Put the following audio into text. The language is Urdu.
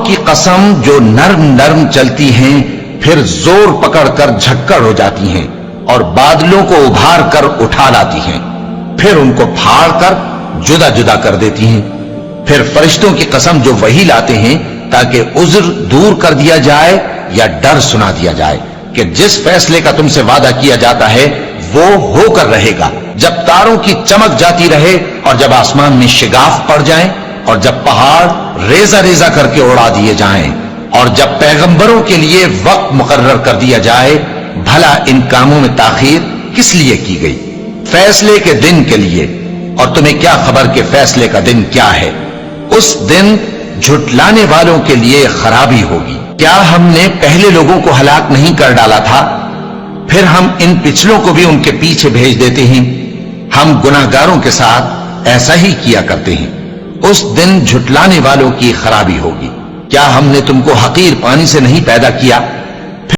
کی قسم جو نرم نرم چلتی ہیں پھر زور پکڑ کر جھکڑ ہو جاتی ہیں اور بادلوں کو ابھار کر اٹھا لاتی ہیں، پھر ان کو پھاڑ کر جدا جدا کر دیتی ہیں۔ پھر فرشتوں کی قسم جو وحی لاتے ہیں تاکہ عذر دور کر دیا جائے یا ڈر سنا دیا جائے کہ جس فیصلے کا تم سے وعدہ کیا جاتا ہے وہ ہو کر رہے گا، جب تاروں کی چمک جاتی رہے اور جب آسمان میں شگاف پڑ جائیں اور جب پہاڑ ریزہ ریزہ کر کے اڑا دیے جائیں اور جب پیغمبروں کے لیے وقت مقرر کر دیا جائے، بھلا ان کاموں میں تاخیر کس لیے کی گئی؟ فیصلے کے دن کے لیے، اور تمہیں کیا خبر کہ فیصلے کا دن کیا ہے؟ اس دن جھٹلانے والوں کے لیے خرابی ہوگی۔ کیا ہم نے پہلے لوگوں کو ہلاک نہیں کر ڈالا تھا؟ پھر ہم ان پچھلوں کو بھی ان کے پیچھے بھیج دیتے ہیں۔ ہم گناہگاروں کے ساتھ ایسا ہی کیا کرتے ہیں۔ اس دن جھٹلانے والوں کی خرابی ہوگی۔ کیا ہم نے تم کو حقیر پانی سے نہیں پیدا کیا